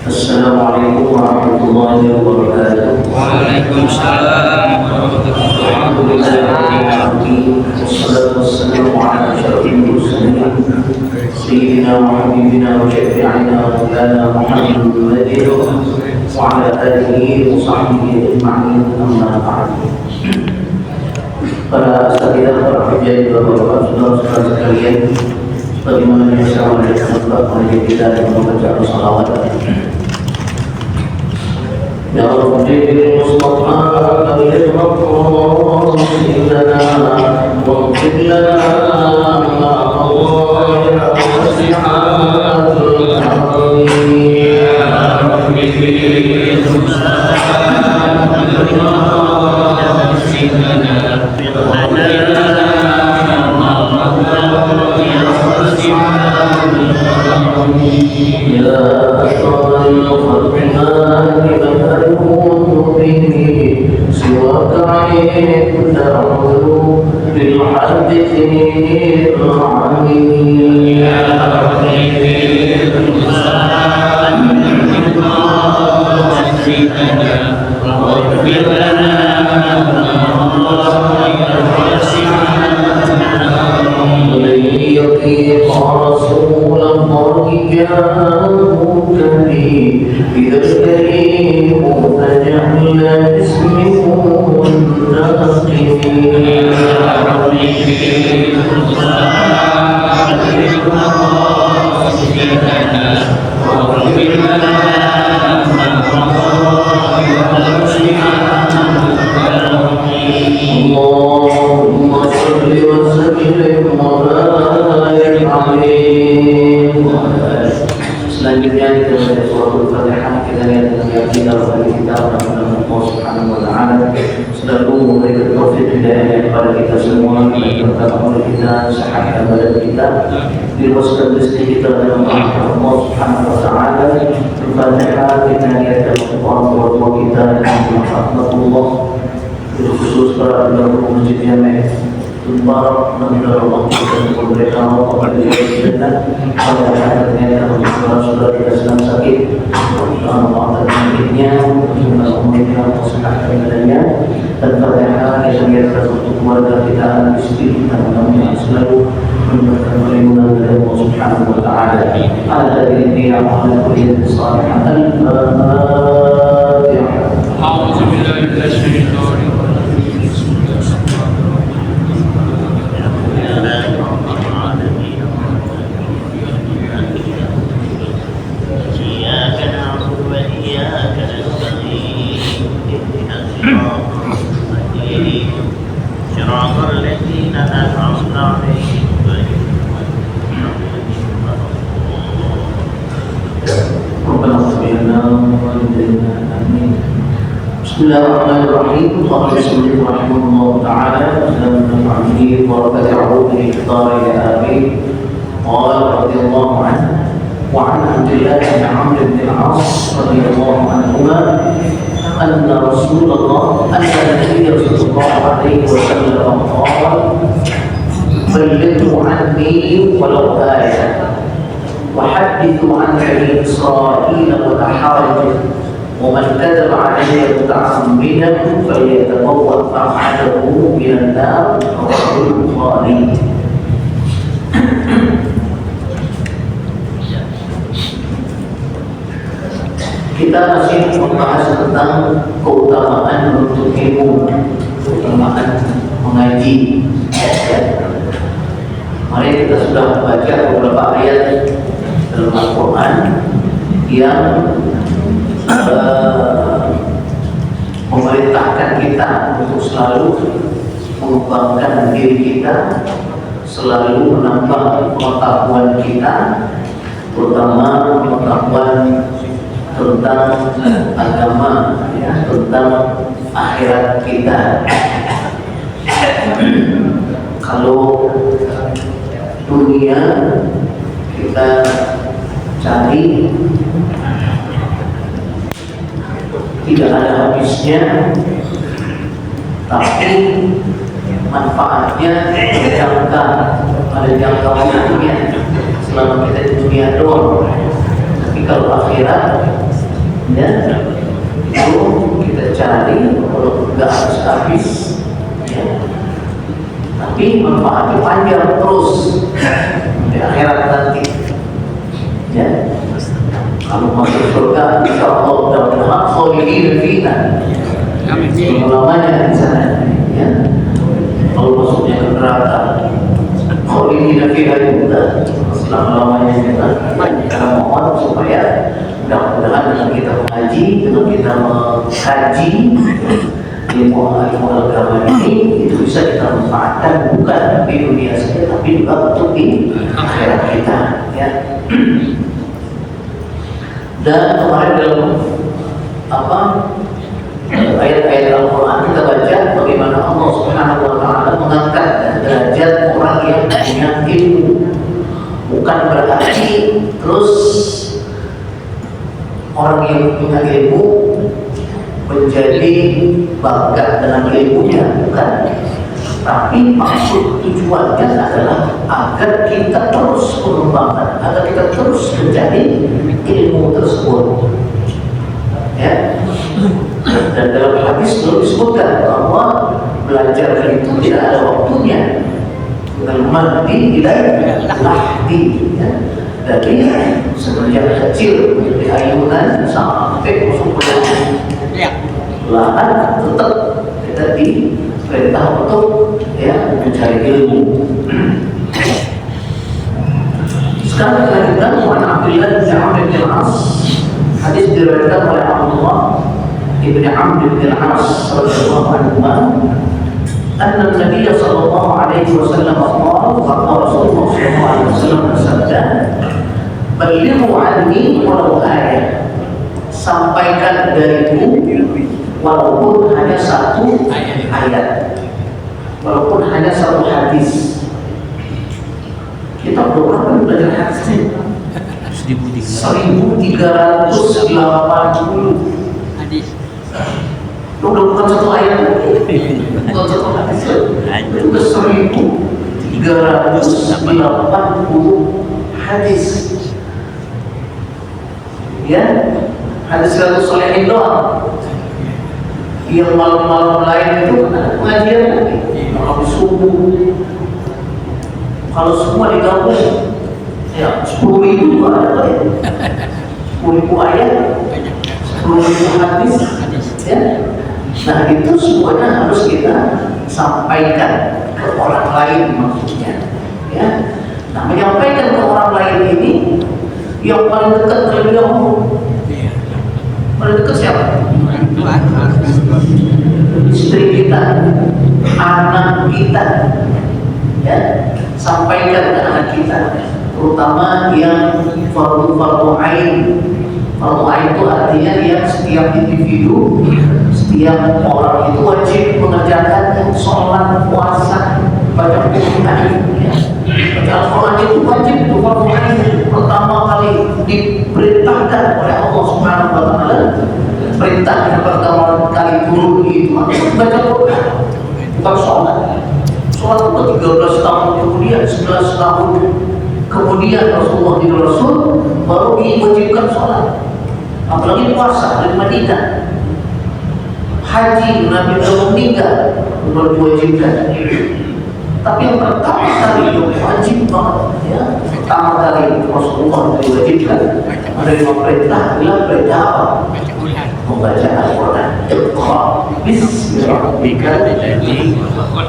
Assalamualaikum warahmatullahi wabarakatuh. Waalaikumsalam warahmatullahi wabarakatuh. Wassalatu wassalamu ala asyrafil mursalin sayyidina wa habibina wa syafi'ina wa maulana Muhammadin wa ala alihi wa sahbihi ajma'in, amma ba'd. Para asatidzah, para pengajar, bapak-bapak, saudara-saudara sekalian, bagaimana biasa menjadi kita dan membaca salawat. Ya Rabbi Mustafa kalian Allah lana wa qil lana Allah ya wasi'atul amin ya Rabbi Mustafa kalian Allah lana wa qil lana ya asrarul khalqi سواك عند عذر للمحدثين العالمين يا ربي واغفر لنا ولن يطيق رسول الله جاءوك به إذا الكريم فجعل اسمه الناقمين يا ربي اللهم صل وسلم وبارك عليه. Selanjutnya kita baca surah Al-Fatihah. Kita lihat dalam kita kepada kita Allah Subhanahu wa taala selalu memberikan taufik hidayah kepada kita semua, berkata oleh kita, sehat badan kita, diluaskan rezeki kita dalam Allah Subhanahu wa taala. Al-Fatihah kita lihat dalam orang tua kita yang rahmatullah, khusus para penduduk Masjid Jami' Mubarak dan Allah dan mereka kepada kita pada akhirnya saudara-saudara kita sedang sakit, Allah penyakitnya, mereka sehat badannya, dan Fatihah kita lihat untuk keluarga kita, istri kita, kami selalu memberikan perlindungan dari Allah Subhanahu wa taala. Ada diri yang Allah berikan kesalihatan. A'udzu billahi minasyaitonir rajim. Bismillahirrahmanirrahim. Qala Rasulullah rahimahullah ta'ala dalam al-Hadis wa tabi'u bi ikhtar ya abi. Qala radhiyallahu anhu wa 'an Abdullah bin Amr bin al-'As radhiyallahu anhuma anna Rasulullah Nabi sallallahu alaihi wasallam qala ballighu 'anni walau ayatan wa hadithu 'an bani Israil wa la haraj. ومن كذب علي متعمدا فليتبوأ مقعده من النار. رواه البخاري. Kita masih membahas tentang keutamaan menuntut ilmu, keutamaan mengaji. Mari kita sudah membaca beberapa ayat dalam Al-Quran yang memerintahkan kita untuk selalu mengembangkan diri kita, selalu menambah pengetahuan kita, terutama pengetahuan tentang agama, ya, tentang akhirat kita. Kalau dunia kita cari tidak ada habisnya, tapi manfaatnya jangka, ada jangka waktunya selama kita di dunia doang. Tapi kalau akhirat Ya, itu kita cari kalau nggak habis, ya. Tapi manfaatnya panjang terus di akhirat nanti. Ya, kalau masuk surga, insya Allah mudah-mudahan khalidin fiha. Selamanya di sana. Ya, kalau masuknya ke neraka, khalidin fiha juga selama-lamanya kita. Kita mohon supaya mudah-mudahan dengan kita mengaji, dengan kita mengkaji ilmu agama ini, itu bisa kita manfaatkan bukan di dunia saja, tapi juga untuk di akhirat kita. Ya. Dan kemarin dalam ayat-ayat Al-Quran kita baca bagaimana Allah Subhanahu Wa Taala mengangkat derajat orang yang punya ilmu. Bukan berarti terus orang yang punya ilmu menjadi bangga dengan ilmunya, bukan. Tapi maksud tujuannya adalah agar kita terus mengembangkan, agar kita terus mencari ilmu tersebut. Ya. Dan dalam hadis itu disebutkan bahwa belajar itu tidak ada waktunya. Al-Mahdi tidak lahdi, ya. Jadi semenjak kecil di ayunan sampai masuk ke lahan tetap kita diperintah untuk mencari ilmu. Sekarang kita lanjutkan Mu'an Abdullah bin Amr bin Al-As. Hadis diriwayatkan oleh Abdullah bin Amr bin Al-As radhiyallahu anhu. أن النبي صلى الله عليه وسلم قال رسول الله صلى الله عليه وسلم bersabda, "Balighu anni walau ayat." Sampaikan dariku walaupun hanya satu ayat, walaupun hanya satu hadis. Kita berapa belajar hadis? 1380 hadis. Udah bukan satu ayat lagi, bukan satu hadis lagi. Itu ke 1380 hadis. Ya, hadis Riyadhus Shalihin doang. Yang malam-malam lain itu ada pengajian lagi. Habis subuh. Kalau semua digabung, ya 10.000 ada ya. 10.000 ayat, 10.000 hadis. Ya. Nah itu semuanya harus kita sampaikan ke orang lain maksudnya. Ya. Nah menyampaikan ke orang lain ini yang paling dekat terlebih dahulu. Paling dekat siapa? Istri kita, anak kita. Ya, sampaikan ke anak kita, terutama yang fardu ain. Fardu ain itu artinya yang setiap individu, setiap orang itu wajib mengerjakan sholat, puasa, baca Quran. Ya. Baca Al-Quran itu wajib, itu fardu ain. Pertama kali diperintahkan oleh Allah Subhanahu Wa Taala, perintah yang pertama kali turun itu baca Quran, bukan sholat. Sholat itu 13 tahun kemudian, 11 tahun kemudian Rasulullah jadi Rasul, baru diwajibkan sholat. Apalagi puasa di Madinah. Haji Nabi belum meninggal, baru diwajibkan. Tapi yang pertama kali itu wajib banget, ya. Pertama kali Rasulullah diwajibkan menerima perintah, adalah perintah apa? Membaca Al-Quran. Iqra bismi rabbikal ladzi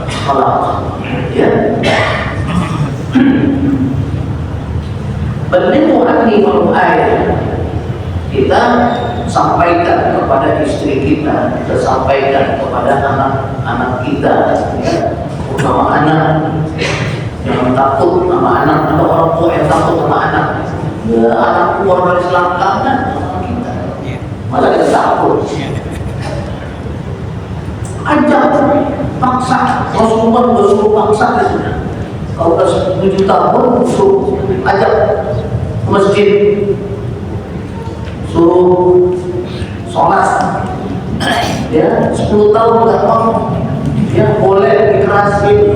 khalaq. Ya. Balighu anni walau ayat. Kita sampaikan kepada istri kita, kita sampaikan kepada anak-anak kita, ya. Terutama anak. Jangan takut sama anak. Ada orang tua yang takut sama anak. Ya, anak keluar dari selangkangan sama kita. Malah kita takut. Ajak, paksa. Rasulullah juga suruh paksa gitu. Kalau udah 7 tahun suruh ajak ke masjid, suruh sholat. Ya, 10 tahun nggak mau. Ya boleh dikerasin,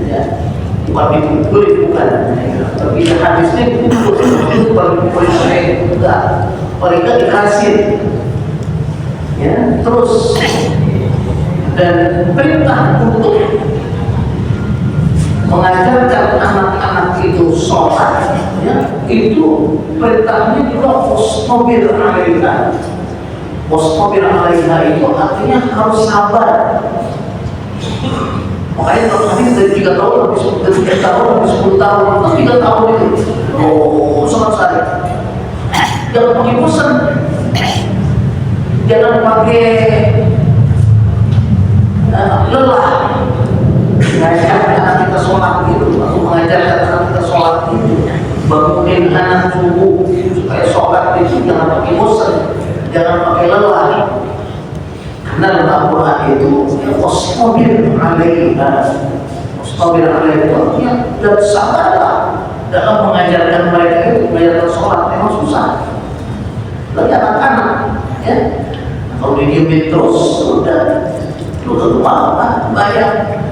ya. bukan dipukul, bukan. Tapi hadisnya dipukul, bukan dipukul enggak. Mereka dikasih, ya. Terus dan perintah untuk mengajarkan anak-anak itu sholat, ya, itu perintahnya juga wastabir 'alaiha. Wastabir 'alaiha itu artinya harus sabar. Makanya kalau hadis dari 3 tahun habis 3 tahun habis 10 tahun atau 3 tahun itu, oh sangat sekali. Jangan pakai bosan, jangan pakai lelah. Mengajarkan anak kita sholat itu, atau mengajarkan anak kita sholat itu, bangunin anak subuh supaya sholat itu jangan pakai bosan, jangan pakai lelah. Karena dalam Al-Quran itu wastabir 'alaiha, wastabir 'alaiha itu artinya dan sabarlah dalam mengajarkan mereka itu. Mengajarkan sholat memang susah, lagi anak-anak, ya. Kalau didiemin terus sudah lu apa bayar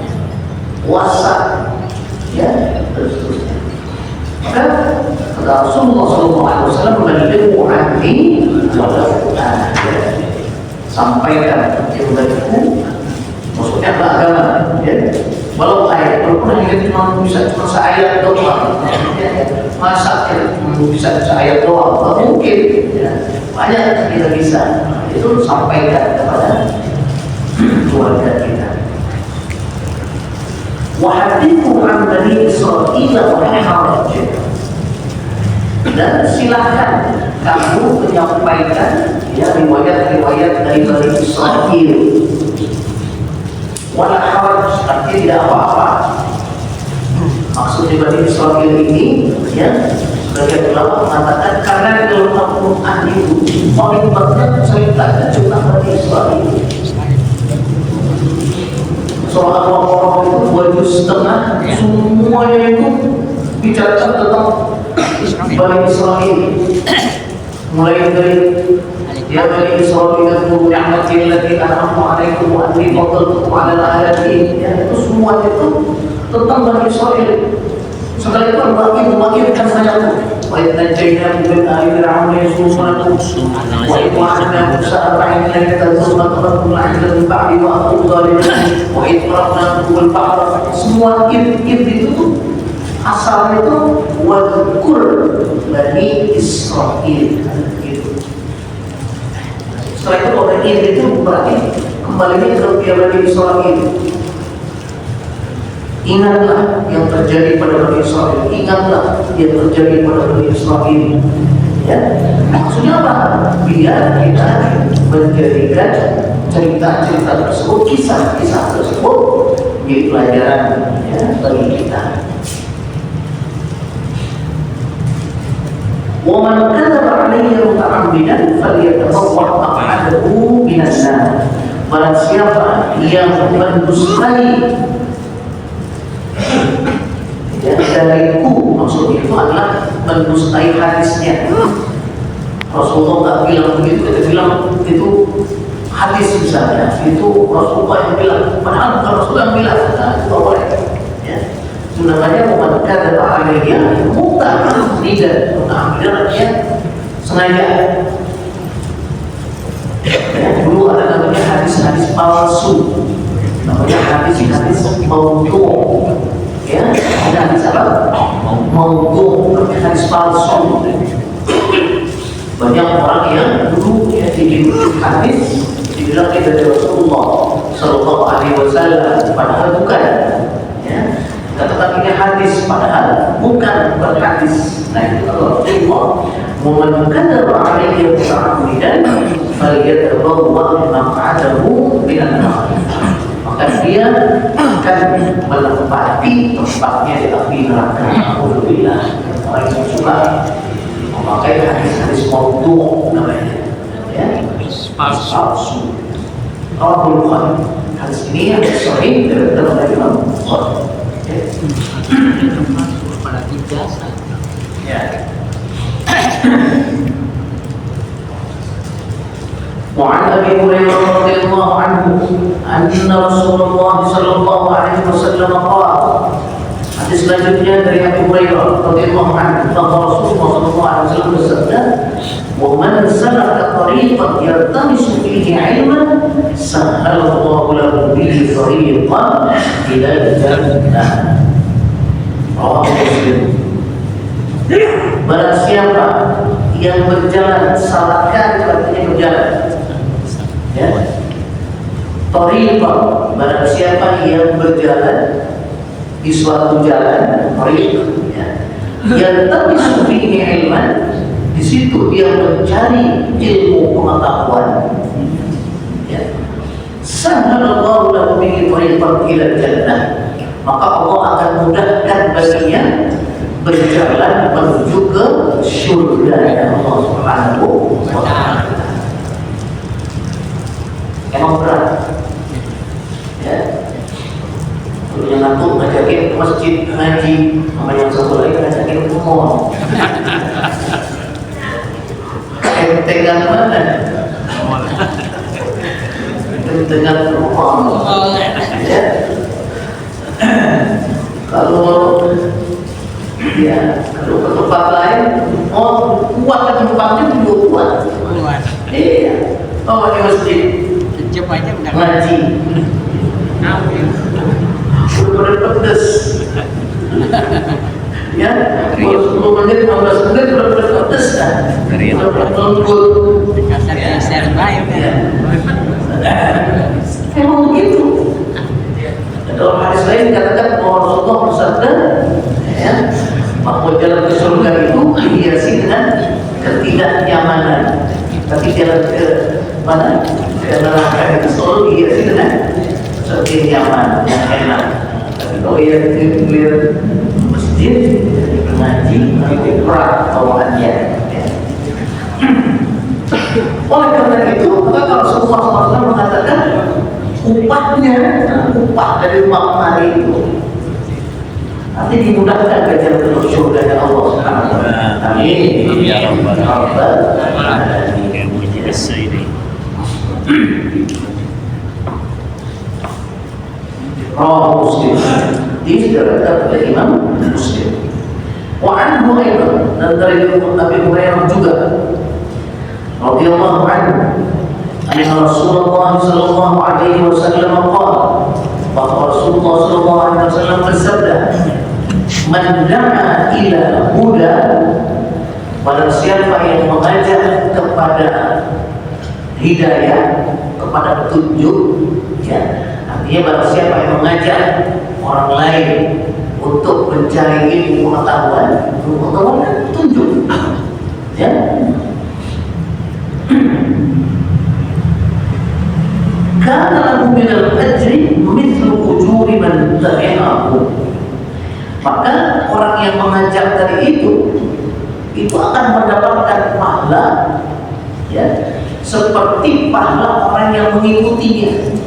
puasa, ya, terus-terusnya. Maka kata Rasulullah SAW, "Balighu anni walau ayah." Sampaikan yang bagiku, maksudnya agama, ya. Walau ayat, walaupun hanya cuma bisa seayat doang, ya. Masa bisa seayat doang, nggak mungkin, ya. Banyak kita bisa, itu sampaikan kepada keluarga kita. Wahadithu an Bani Israil wa haraj, dan silahkan kamu menyampaikan, ya, riwayat-riwayat dari Bani Israil. Wala haraj artinya tidak apa-apa. Maksudnya Bani Israil ini, ya, sebagai ulama mengatakan karena dalam Al-Quran itu paling banyak ceritanya tentang Bani Israil. Soal orang-orang itu 2,5 juz, semuanya itu bicara tentang Bani Israil. Mulai dari ya Bani Israil itu ni'mati allati an'amtu 'alaikum wa anni faddaltukum 'alal 'alamin, ya, itu semua itu tentang Bani Israil. Setelah itu bagi kan banyak tuh. Wa idnajayna min ali fir'aun yasumunakum wa idwa'ana Musa arba'in laylatan thumma taraktum al-'ajla min ba'di wa antum zalimun wa idfaraqna bil bahr. Semua itu tuh asalnya itu wadkur Bani Israil, gitu. Setelah itu orang itu berarti kembalinya ke Bani Israil. Ingatlah yang terjadi pada Bani Israil, ingatlah yang terjadi pada Bani Israil, ya. Maksudnya apa? Biar kita menjadikan cerita-cerita tersebut, kisah-kisah tersebut menjadi pelajaran, ya, bagi kita. Wa man kadzaba 'alayya muta'ammidan falyatabawwa' maq'adahu minan nar. Barang siapa yang mendustai, ya, dariku, maksudnya itu adalah mendustai hadisnya. Rasulullah tak bilang begitu, kita bilang itu hadis misalnya, itu Rasulullah yang bilang, padahal bukan Rasulullah yang bilang, nah, itu tak boleh, ya. Sebenarnya bukan kata alaiya mutlak, tidak mutlak, artinya sengaja. Ya, dulu ada namanya hadis-hadis palsu, namanya hadis-hadis maudhu', ya, ada hadis apa? Maudhu', namanya hadis palsu. Banyak orang yang dulu, ya, dibikin hadis dibilang dari Rasulullah Sallallahu Alaihi Wasallam, padahal bukan, ya. Katakan ini hadis, padahal bukan hadis. Nah, itu kalau Rasulullah "Waman kadzaba 'alayya muta'ammidan falyatabawwa' maq'adahu minan nar." Maka dia akan menempati tempatnya di api neraka. Alhamdulillah. Orang yang suka memakai hadis-hadis maudhu' namanya, ya, palsu. Rawahul Bukhari. Hadis ini yang sahih dalam Imam Bukhari. pada ijazah. Ya. وعن أبي هريرة رضي الله عنه أن رسول الله صلى الله عليه وسلم قال Hadis selanjutnya dari Abu Hurairah radhiyallahu anhu bahwa Rasulullah sallallahu alaihi wasallam bersabda, "Wa man salaka tariqan yaltamisu fihi 'ilman, sahhalallahu lahu bihi tariqan ila jannah." Rawahu Muslim. Barang siapa yang berjalan, salahkan artinya berjalan, ya. Tariqan, barang siapa yang berjalan di suatu jalan, ya, yang tamisu fihi ilman, di situ dia mencari ilmu pengetahuan, ya. Sahhalallahu lahu bihi tariqan ila jannah, maka Allah akan mudahkan baginya berjalan menuju ke surga Allah Subhanahu wa ta'ala. Emang berat, ya. Yang ngantuk ngajakin ke masjid ngaji, sama yang satu lagi ngajakin ke mall. Kentengan mana? Kentengan mall. Ya. Kalau ke tempat lain, oh kuat ke tempatnya juga kuat. Iya. Oh di masjid. Ngaji. Udah pedes, ya, 10 menit, 15 menit udah pedes kan, udah lembut, emang begitu. Dalam hadis lain dikatakan bahwa Rasulullah bersabda, ya, bahwa jalan ke surga itu dihiasi dengan ketidaknyamanan, tapi jalan ke mana? Ke neraka itu selalu dihiasi dengan lebih nyaman, yang enak. Tapi kalau yang lihat masjid, ngaji, itu berat bawaannya. Oleh karena itu, maka Rasulullah SAW mengatakan upahnya, upah dari makna itu nanti dimudahkan ke jalan menuju surga Allah Subhanahu wa ta'ala. Amin. Ya Rabbal alamin. Rawahu Muslim. Diriwayatkan oleh Imam Muslim. Wa anhu aidan, dan dari Abi Hurairah juga radhiyallahu anhu, anna Rasulullah sallallahu alaihi wasallam qala, bahwa Rasulullah sallallahu alaihi wasallam bersabda, "Man da'a ila huda," barang siapa yang mengajak kepada hidayah, kepada petunjuk, ya. Artinya barang siapa yang mengajak orang lain untuk mencari ilmu pengetahuan, tunjuk, ya. Kana lahu minal ajri mithlu ujuri man tabi'ahu. Maka orang yang mengajak tadi itu akan mendapatkan pahala, ya, seperti pahala orang yang mengikutinya.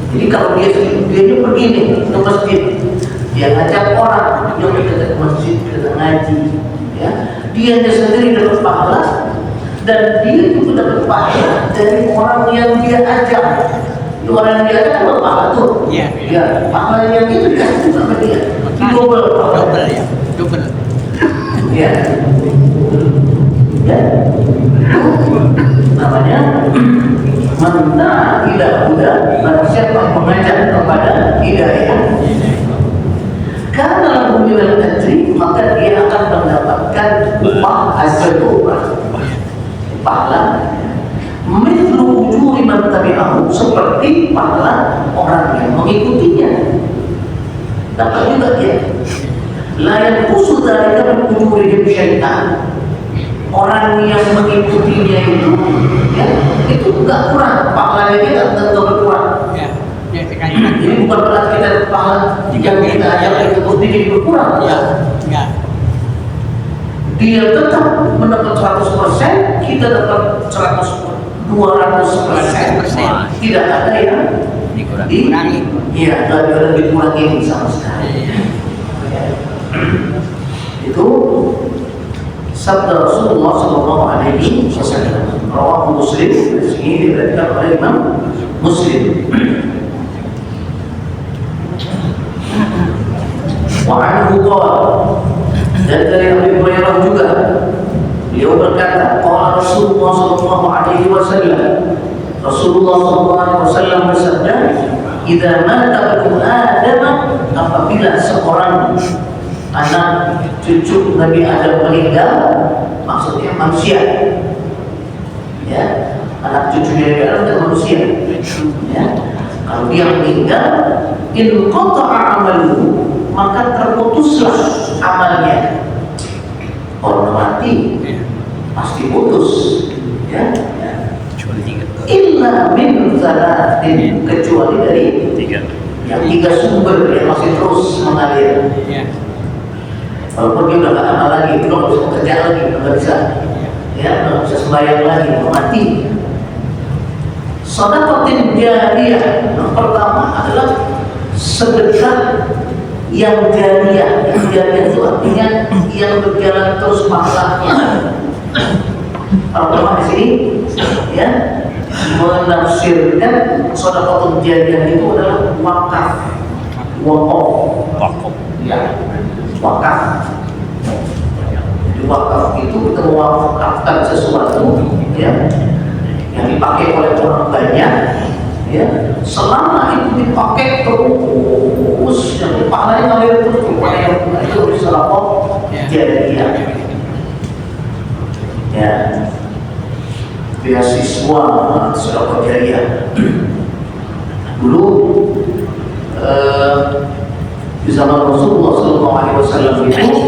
Jadi kalau dia pergi nih ke masjid, dia ngajak orang yang ke masjid, ke ngaji, ya, dia sendiri dapat pahala, dan dia juga dapat pahala dari orang yang dia ajak. Orang yang dia ajak dapat pahala tuh, ya, pahala yang itu dikasih sama dia, double, ya, double, ya, ya, namanya Manta tidak mudah, barang siapa mengajak kepada hidayah, karena lahu minal ajri, maka dia akan mendapatkan upah ajr, pahala mithlu ujuri man tabi'ahu, seperti pahala orang yang mengikutinya. Dapat juga dia la yanqusu dzalika min ujurihim syai'an. Orang yang mengikutinya itu, ya, itu enggak kurang, pahalanya kita enggak berkurang. Ya, jadi bukan berarti kita pahala jika kita ajak itu jadi berkurang. Ya, enggak. Dia tetap mendapat 100%, kita dapat 200%. Tidak ada yang dikurangi. Iya, enggak ada dikurangi sama sekali. Itu sabda Rasulullah sallallahu alaihi wasallam. Rawahu Muslim. Ini diriwayatkan oleh Imam Muslim. Wa anhu qala, dan dari Abu Hurairah juga beliau berkata, qala Rasulullah sallallahu alaihi wasallam, Rasulullah sallallahu alaihi wasallam bersabda, "Idza mata ibnu Adam," apabila seorang anak cucu Nabi Adam meninggal, maksudnya manusia, ya, anak cucunya Nabi Adam adalah manusia, ya. Kalau dia meninggal, in qata'a amaluhu, maka terputuslah amalnya. Orang mati pasti putus, ya. Illa min salatin, kecuali dari yang 3 sumber yang masih terus mengalir. Walaupun dia udah gak amal lagi, udah gak bisa bekerja lagi, udah gak bisa, ya, udah gak bisa sembahyang lagi, udah mati. Sedekatin jariyah, yang pertama adalah sedekah yang jariyah. Yang jariyah itu artinya yang berjalan terus pahalanya. Kalau ulama di sini, ya, menafsirkan sedekah jariyah itu adalah wakaf, ya, wakaf. Jadi wakaf itu kita mewakafkan sesuatu, ya, yang dipakai oleh orang banyak, ya, selama itu dipakai terus, yang pahalanya ngalir terus kepada yang itu sedekah jariyah, ya, beasiswa sedekah jariyah. Dulu di zaman Rasulullah SAW itu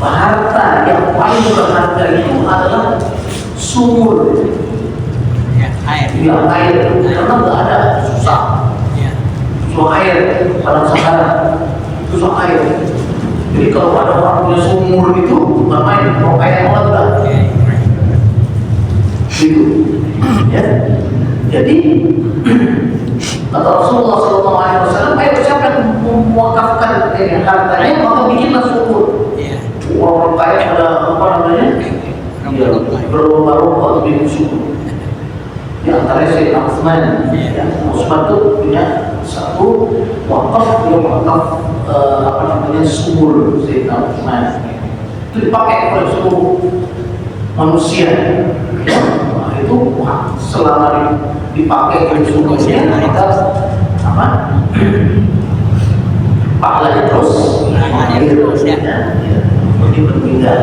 harta yang paling berharga itu adalah sumur, air, karena nggak ada, susah air, padang Sahara susah air. Jadi kalau ada orang punya sumur itu nggak main, mau air meledak, gitu, ya. Jadi kata Rasulullah SAW, ayo siapa yang mewakafkan hartanya, maka bikinlah sumur. Orang kaya ada apa namanya? Berlomba-lomba untuk bikin sumur. Di antara Sayyidina Utsman, ya, Utsman itu punya satu wakaf, dia wakaf apa namanya, sumur Sayyidina Utsman. Itu dipakai oleh seluruh manusia, ya. Nah, itu selama dipakai oleh sumurnya, kita apa? Pahalanya terus mengalir, ya. Jadi berbeda.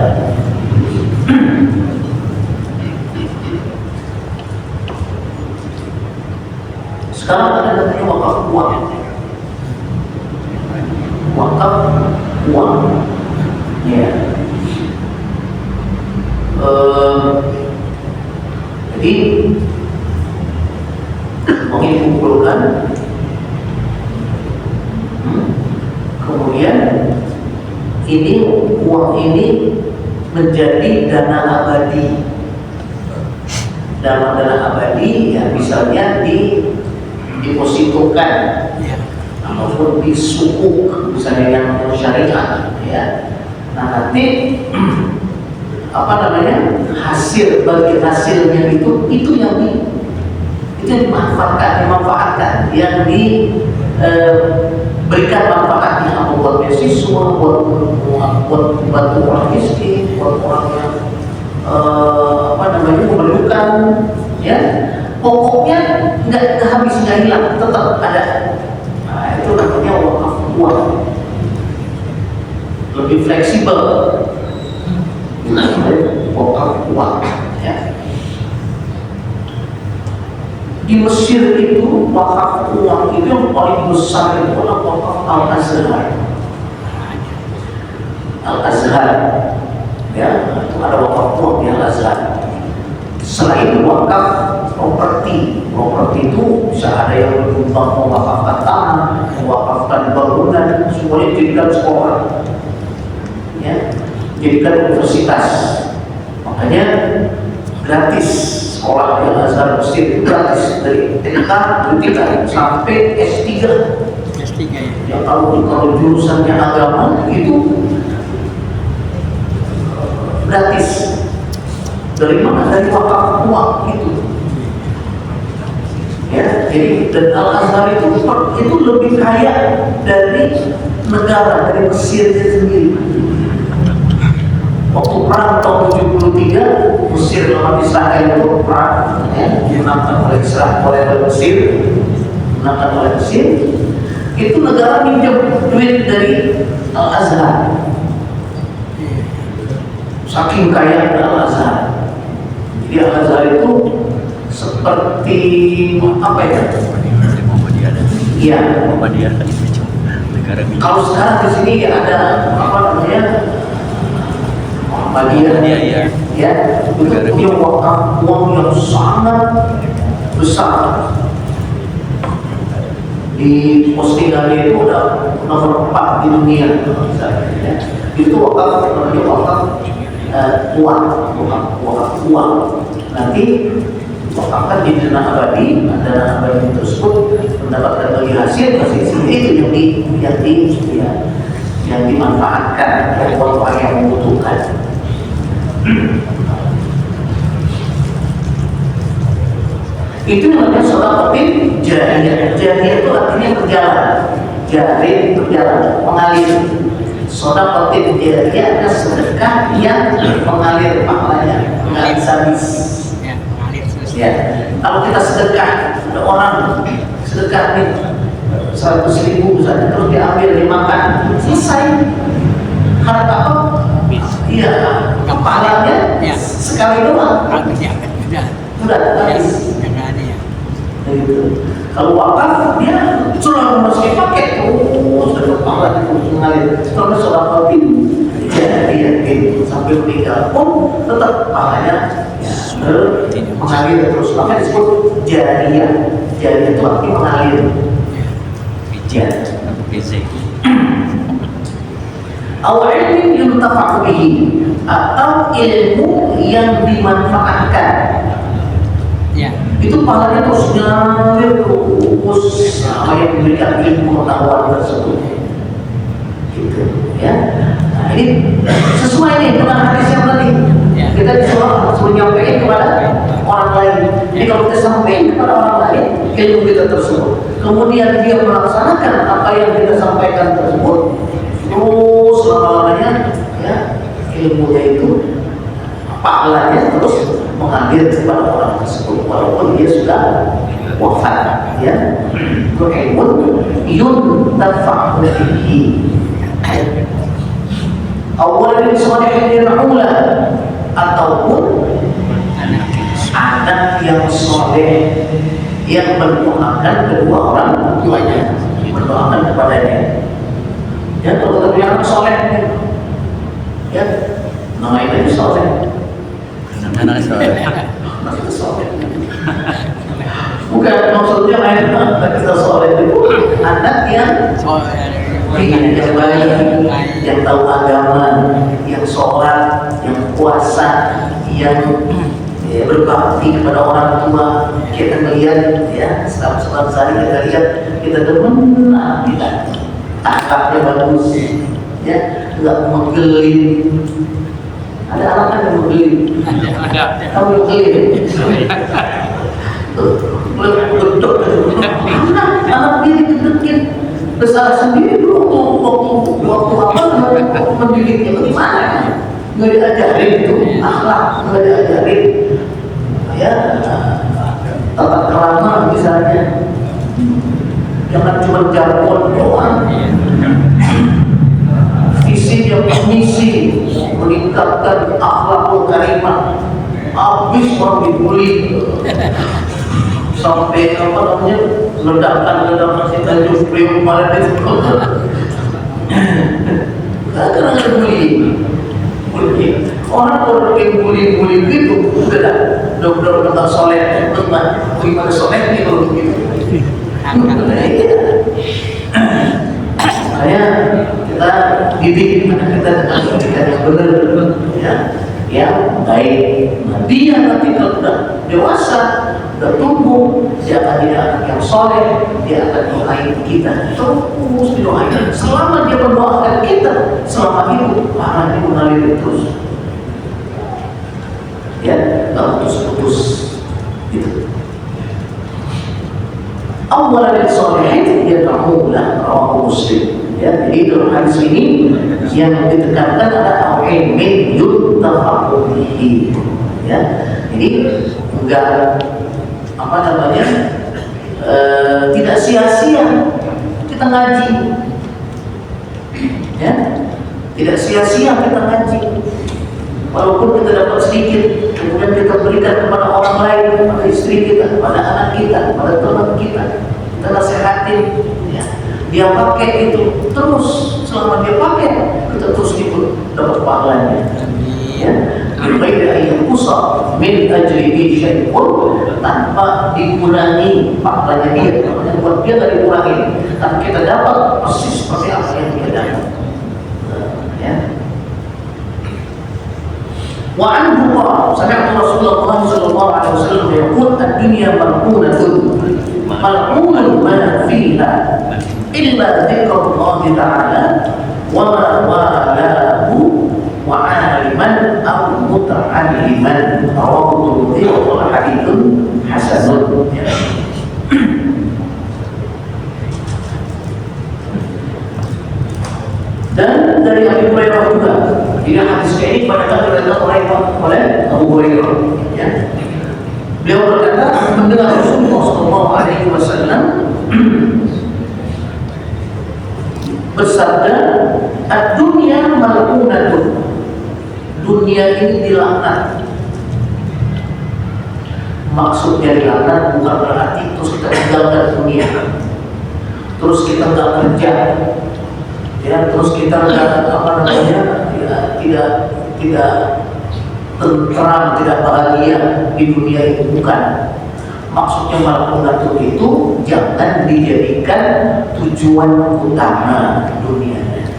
Sekarang ada namanya wakaf uang. Wakaf uang, ya. Jadi mau dikumpulkan, kemudian ini uang ini menjadi dana abadi. Dana abadi, ya, misalnya dipositokan, ataupun disukuk, misalnya yang syariat, ya. Nah, nanti apa namanya, hasil, bagi hasilnya itu yang dimanfaatkan, yang diberikan manfaatnya, apa buat beasiswa, buat bantu orang miskin, buat orang yang apa namanya, memerlukan, ya. Pokoknya nggak habis, nggak hilang, tetap ada. Nah, itu namanya wakaf uang. Lebih fleksibel, wakaf uang, ya. Di Mesir itu wakaf uang itu yang paling besar itu adalah wakaf Al-Azhar. Al-Azhar, ya, itu ada wakaf uang di Al-Azhar. Selain wakaf properti itu bisa ada yang menyumbang, mewakafkan tanah, mewakafkan bangunan, semuanya dijadikan sekolah, ya, jadikan universitas. Makanya gratis sekolah yang Al-Azhar Mesir itu gratis, dari TK sampai S3. Ya, kalau jurusannya agama itu gratis. Dari mana? Dari wakaf uang itu, ya. jadi dan Al-Azhar itu lebih kaya dari negara, dari Mesir sendiri. Waktu perang tahun 73, Mesir lawan Israel itu perang, dimenangkan oleh Israel, oleh Mesir, dimenangkan oleh Mesir. Itu negara minjem duit dari Al-Azhar. Saking kaya Al-Azhar. Jadi Al-Azhar itu seperti apa ya? Iya. Kalau sekarang di sini ada apa namanya? Muhammadiyah, ya, itu punya wakaf uang yang sangat besar. Di postingannya itu udah nomor 4 di dunia, ya. Itu wakaf namanya wakaf uang. Nanti wakafkan di dana abadi, dana abadi tersebut mendapatkan bagi hasil itu yang dimanfaatkan oleh orang yang membutuhkan. Itu namanya sedekah jariyah. Jariyah itu artinya berjalan, jari berjalan, mengalir. Sedekah jariyah adalah sedekah yang mengalir pahalanya, mengalir habis. Ya, kalau kita sedekah, ada orang sedekah nih 100.000 misalnya, terus diambil dimakan, selesai. Harta apa? Iya, pahalanya sekali doang. Sudah habis. Kalau wakaf dia selalu mesti pakai terus dan pahala itu mengalir. Kalau sedekah jadi sampai meninggal pun tetap pahalanya mengalir terus. Makanya disebut jariyah. Jariyah itu artinya mengalir. Awal ilmu yuntafa'u bihi, atau ilmu yang dimanfaatkan. Ya. Itu pahalanya terus ngalir terus sama yang memberikan ilmu pengetahuan tersebut. Gitu, ya. Nah, ini sesuai nih dengan hadis yang tadi. Ya. Kita disuruh menyampaikan kepada orang lain. Jadi kalau kita sampaikan kepada orang lain ilmu kita tersebut, kemudian dia melaksanakan apa yang kita sampaikan tersebut, terus selama-lamanya, ya, ilmunya itu pahalanya terus mengalir kepada orang tersebut walaupun dia sudah wafat, ya. Ilmu yuntafa'u bihi. Awalnya salihin yar'ula, ataupun anak yang soleh yang mendoakan kedua orang tuanya, mendoakan kepadanya. Ya, kalau kita punya anak soleh, ya, namanya itu soleh. Anak itu soleh. Bukan maksudnya anak kita soleh itu anak yang yang baik, yang tahu agama, yang sholat, yang puasa, yang berbakti kepada orang tua. Kita melihat, ya, setelah sehari kita lihat, kita demen kita akhlaknya bagus, ya, nggak menggelim. Ada anak yang menggelim. Kamu menggelim. Bentuk anak dia dikit-dikit besar sendiri dulu waktu apa mendidiknya bagaimana? Nggak diajarin itu akhlak, nggak diajarin, ya, tata krama misalnya. Jangan cuma jargon doang. Visinya misi meningkatkan akhlakul karimah. Habis orang dibully sampai apa namanya ledakan si Tanjung Priok kemarin itu. Karena ada bully. Orang yang bully gitu udah tak soleh, bagaimana soleh nih kalau begitu. Makanya kita didik anak kita dengan pendidikan yang benar, ya, yang baik. Nah, dia nanti kalau sudah dewasa, sudah tumbuh, dia akan jadi anak yang soleh, dia akan doain kita terus didoain. Selama dia mendoakan kita, selama itu pahalanya mengalir terus. Ya, nggak putus-putus gitu. awalan salihin yad'ulah, rawahu Muslim. Ya, jadi dalam hadis ini yang ditekankan adalah ilmin yuttafaqu bihi. Ya, jadi enggak apa namanya, tidak sia-sia kita ngaji. Ya, tidak sia-sia kita ngaji. Walaupun kita dapat sedikit, kemudian kita berikan kepada orang lain, kepada istri kita, kepada anak kita, kepada teman kita, kita nasihatin, ya. Dia pakai itu terus, selama dia pakai kita terus ikut dapat pahalanya. Ya, berbeda yang usah min ajrihi syai'un, tanpa dikurangi pahalanya dia, yang buat dia tidak dikurangi, tapi kita dapat persis seperti apa yang dia dapat. Ya. Wa anhu qala sami'tu Rasulullah sallallahu alaihi wasallam yaqul ad-dunya mal'unatun mal'unun ma fiha illa dzikrullah ta'ala wa ma walahu wa 'aliman aw muta'alliman, rawahu Tirmidzi wa qala haditsun hasanun. Dan dari Abu Hurairah juga, tidak hadis ini pada diriwayatkan oleh Abu Hurairah. Ya. Beliau berkata mendengar Rasulullah Shallallahu Alaihi Wasallam bersabda, "Ad-dunya mal'unatun." Dunia ini dilaknat. Maksudnya dilaknat bukan berarti terus kita tinggalkan dunia, terus kita nggak kerja. Ya, terus kita apa namanya, tidak tentram, tidak bahagia di dunia itu, bukan. Maksudnya mal'unatun itu jangan dijadikan tujuan utama dunianya.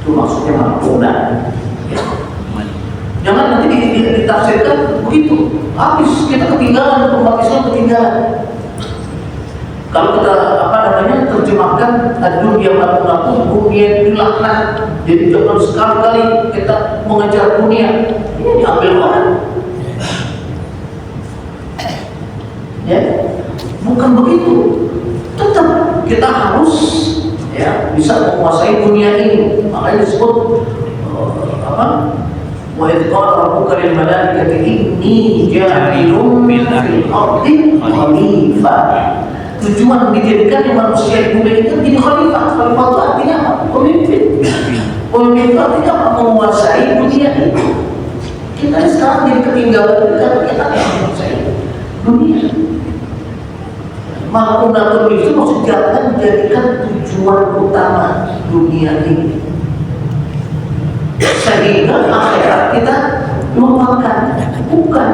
Itu maksudnya mal'unat. Ya. Jangan nanti ditafsirkan begitu, habis kita ketinggalan, umat Islam ketinggalan. Kalau kita apa namanya terjemahkan dunia mal'unatun, dunia dilaknat, jadi jangan sekali-kali kita mengejar dunia, ini diambil orang. Ya, bukan begitu. Tetap kita harus ya bisa menguasai dunia ini. Makanya disebut apa? Wa idh qala rabbuka lil malaikati inni ja'ilun fil ardi khalifah. Tujuan dijadikan manusia di bumi ini jadi khalifah. Khalifah itu artinya apa? Pemimpin. Pemimpin itu artinya apa? Menguasai dunia ini. Kita sekarang jadi ketinggalan karena kita tidak menguasai dunia. Mal'unatun itu maksud jangan jadikan tujuan utama dunia ini, sehingga akhirat kita lupakan. Bukan,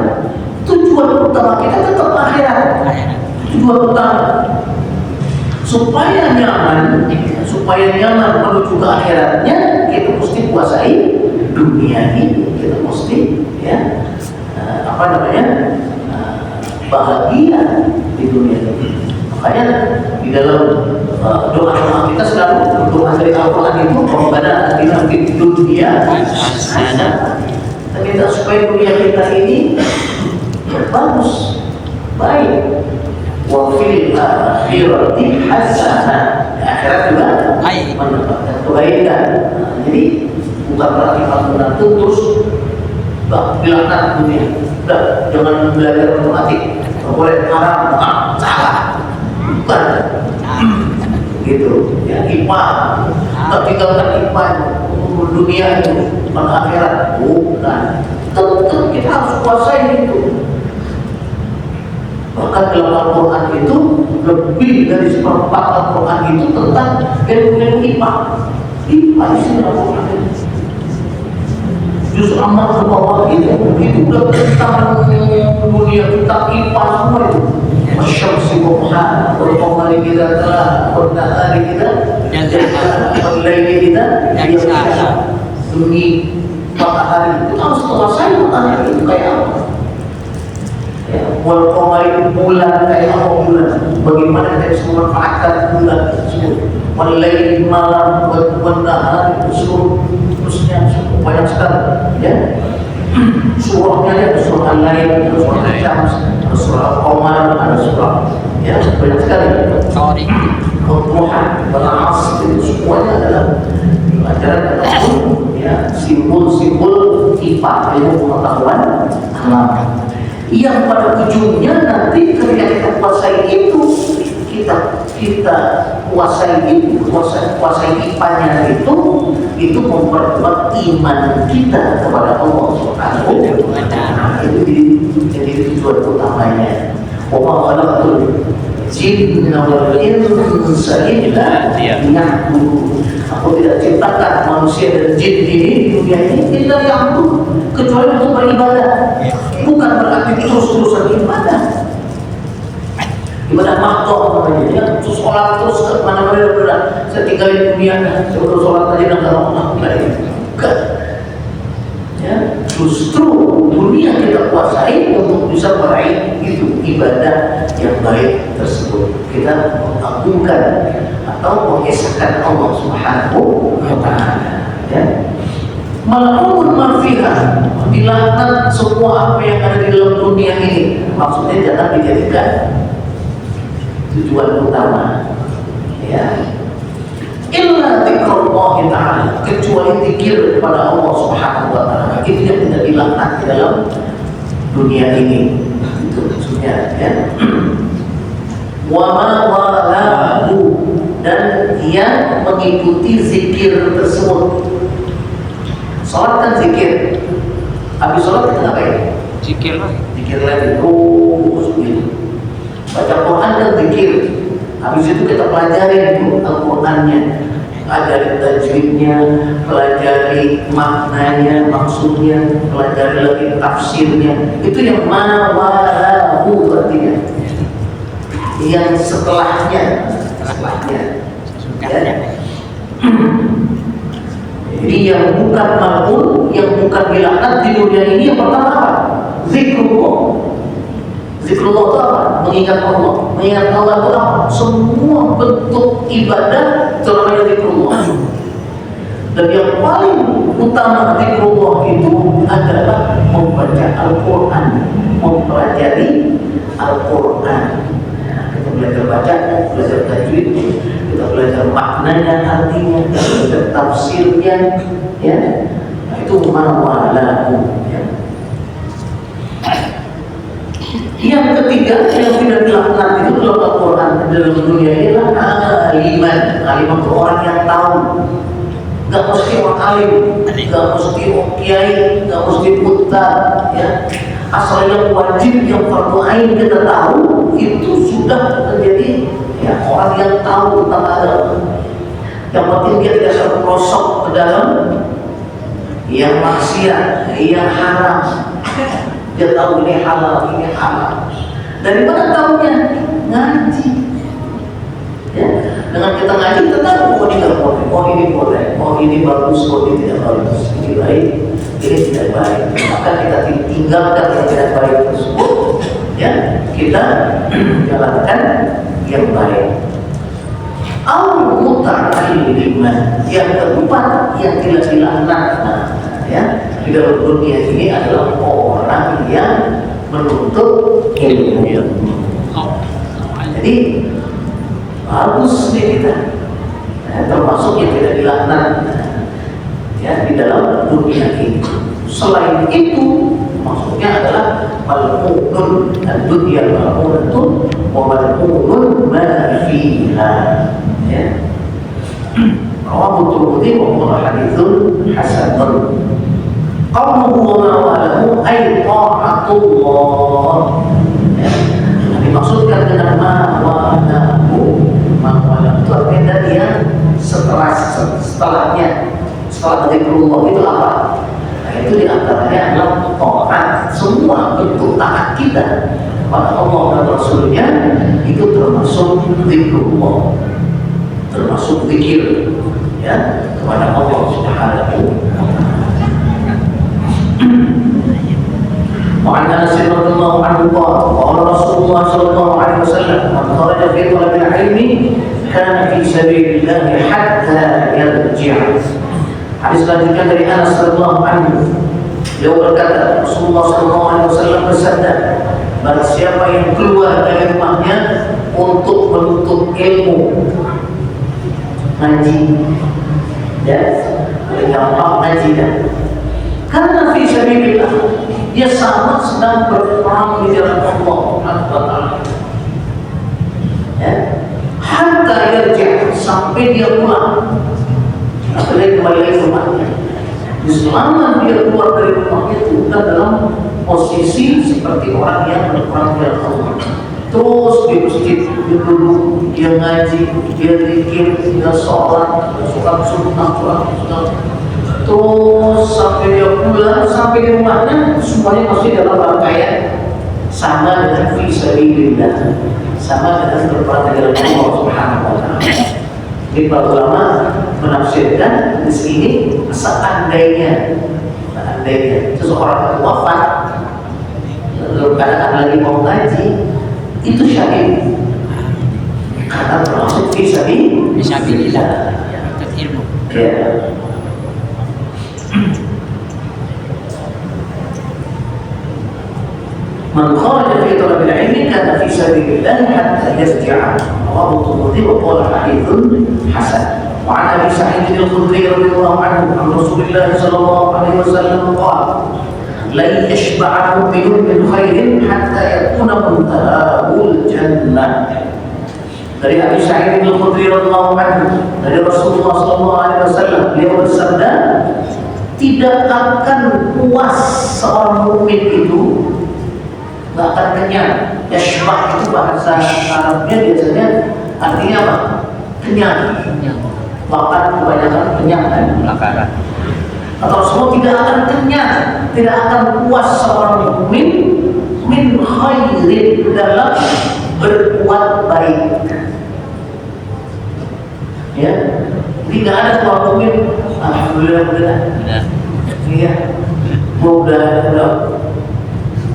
tujuan utama kita tetap akhirat. Tujuan utama supaya nyaman menuju ke akhiratnya, kita mesti kuasai dunia ini. Kita mesti ya apa namanya bahagia di dunia ini. Makanya di dalam doa kita selalu doa dari Al-Quran itu Rabbana atina fid dunya hasanah. Kita minta supaya dunia kita ini bagus, baik. Wa fil akhirati hasanah. Akhirat juga mendapatkan kebaikan. Jadi bukan berarti kamu terus dilaknat dunia. Udah, jangan belajar matematik, boleh haram, salah. Bukan gitu ya, IPA nggak tinggalkan IPA dunia itu, bukan akhirat, bukan. Tetap kita harus kuasai itu. Bahkan dalam Al-Quran itu lebih dari seperempat Al-Quran itu tentang ilmu IPA. IPA isi Al-Quran itu justru amat ke bawah itu udah tentang dunia, tentang IPA semua itu. Masyamsi buhha wal qamari idza talaha wal nahari idza jallaha wal laili idza yaghsha. Demi matahari itu harus kuasai matahari itu kayak apa ya, wal qamari bulan kayak apa bulan, bagaimana kita bisa memanfaatkan bulan tersebut, wal laili malam, wal nahari itu seluruh terusnya banyak sekali ya. surahnya ada surah Al-Lail, ada surah Al-Syams, ada surah Al-Qamar, ada surah ya banyak sekali. Al-Quran, Al-As, itu semuanya adalah pelajaran ataupun ya simbol-simbol IPA, ilmu pengetahuan alam. Yang pada ujungnya nanti ketika kita kuasai itu, kita kuasai itu, kuasai IPA-nya itu memperkuat iman kita kepada Allah Subhanahu wa Ta'ala. Itu jadi tujuan utamanya. Wa ma khalaqtul jinna wal insa illa liya'budun. Aku tidak ciptakan manusia dan jin di dunia ini illa liya'budun, kecuali untuk beribadah. Bukan berarti terus-terusan ibadah. Ibadah makhluk namanya, ya. Terus sholat terus ke mana-mana berada. Saya tinggalin dunia, saya udah sholat aja dan Allah enggak. Ya, justru dunia kita kuasai untuk bisa meraih itu ibadah yang baik tersebut. Kita mengagungkan atau mengesahkan Allah Subhanahu wa Ta'ala. Ya. Mal'unun marfiha, dilaknat semua apa yang ada di dalam dunia ini. Maksudnya jangan dijadikan tujuan utama, ya. Illa dzikrullah ta'ala, kecuali zikir kepada Allah Subhanahu wa Ta'ala, itu yang tidak dilaknat di dalam dunia ini. Itu maksudnya, ya. Wa ma walahu, dan yang mengikuti zikir tersebut. Salat kan zikir. Habis salat kita ngapain? Zikir lagi. Zikir lagi. Terus gitu. Baca Quran dan zikir. Habis itu kita pelajari Al-Qurannya, pelajari tajwidnya, pelajari maknanya, maksudnya, pelajari lagi tafsirnya. Itu yang mawalahu artinya. Yang setelahnya. Ya. Jadi yang bukan mal'un, yang bukan dilaknat di dunia ini, yang pertama apa? Zikrullah. Zikrullah itu apa? Mengingat Allah. Mengingat Allah itu apa? Semua bentuk ibadah termasuk zikrullah. Dan yang paling utama zikrullah itu adalah membaca Al-Quran, mempelajari Al-Quran. Kita belajar baca, belajar tajwid, kita belajar maknanya, artinya, kita belajar tafsirnya, ya. Nah, itu mawalahu, ya. Yang ketiga yang tidak dilaknat itu dalam Al-Quran dalam dunia ini adalah aliman. Aliman itu orang yang tahu. Gak mesti orang alim, gak mesti orang kiai, gak mesti buta, ya. Asal yang wajib, yang fardu ain kita tahu, itu sudah menjadi ya, orang yang tahu tentang agama. Yang penting dia tidak terperosok ke dalam yang maksiat, yang haram. Dia tahu ini halal, ini haram. Dari mana tahunya? Ngaji. Ya, dengan kita ngaji kita tahu, oh ini tidak boleh, oh ini boleh, oh ini bagus, oh ini tidak bagus, ini baik, ini tidak baik. Maka kita tinggalkan yang tidak baik tersebut, ya, kita jalankan yang baik. Al-muta'alliman, yang keempat yang tidak dilaknat, ya, di dalam dunia ini adalah orang yang menuntut ilmu. Jadi bagus nih kita, termasuk yang tidak dilaknat, ya, di dalam dunia ini. Selain itu, maksudnya adalah mal'unun dan dunia mal'unun wa mal'unun ma fiha, ya. Rawahu Tirmidzi wa huwa haditsun hasanun. Qawluhu wa ma walahu ay ta'atullah, ya. Dimaksudkan dengan ma walahu, itu artinya dia setelahnya, setelah zikrullah itu apa? Nah, itu diantaranya adalah taat. Semua bentuk taat kita kepada Allah dan Rasulnya itu termasuk zikrullah, termasuk zikir, ya, kepada Allah Subhanahu wa Ta'ala. وعن انس رضي الله عنه قال قال رسول الله صلى الله عليه وسلم من خرج في طلب العلم كان في سبيل الله حتى يرجع. Hadis lanjutkan dari Anas radhiyallahu anhu, Beliau berkata, Rasulullah SAW bersabda, barang siapa yang keluar dari rumahnya untuk menuntut ilmu, ngaji, ya, paling gampang ngaji kan? Karena fi sabilillah, dia sama sedang berperang di jalan Allah Subhanahu wa taala. Ya, hatta yarji' sampai dia pulang, sampai kembali ke rumahnya. Selama dia keluar dari rumahnya itu bukan dalam posisi seperti orang yang berperang di jalan Allah. Terus di masjid dia duduk, dia ngaji, dia zikir, dia sholat, sholat sunnah. Terus sampai dia pulang, sampai di rumahnya semuanya masih dalam rangkaian sama dengan fi sabilillah, sama dengan berperang di jalan Allah Subhanahu wa taala. Jadi para ulama menafsirkan di sini seandainya seseorang wafat dalam keadaan lagi mau ngaji, itu syahid karena termasuk fi sabilillah. Ilmu. Ya. Man kharaja fi talab al-ilmi kana fi sabilillah hatta yarji'a. Rawahu Tirmidzi wa qala haditsun hasan. Wa 'an Abi Sa'id al-Khudri radhiyallahu anhu an Rasulillah sallallahu alaihi wasallam qala la yashba'u min khairin hatta yakuna muntahul jannah. Dari Abi Sa'id al-Khudri radhiyallahu anhu, dari Rasulullah sallallahu alaihi wasallam, beliau bersabda, tidak akan puas seorang mukmin itu, nggak akan kenyang. Yashba' itu bahasa Arabnya biasanya artinya apa? Kenyang. Makan kebanyakan kenyang kan? Belakangan. Atau semua tidak akan kenyang, tidak akan puas seorang mukmin min khairin, dalam berbuat baik. Ya, jadi nggak ada seorang mukmin, alhamdulillah. Iya,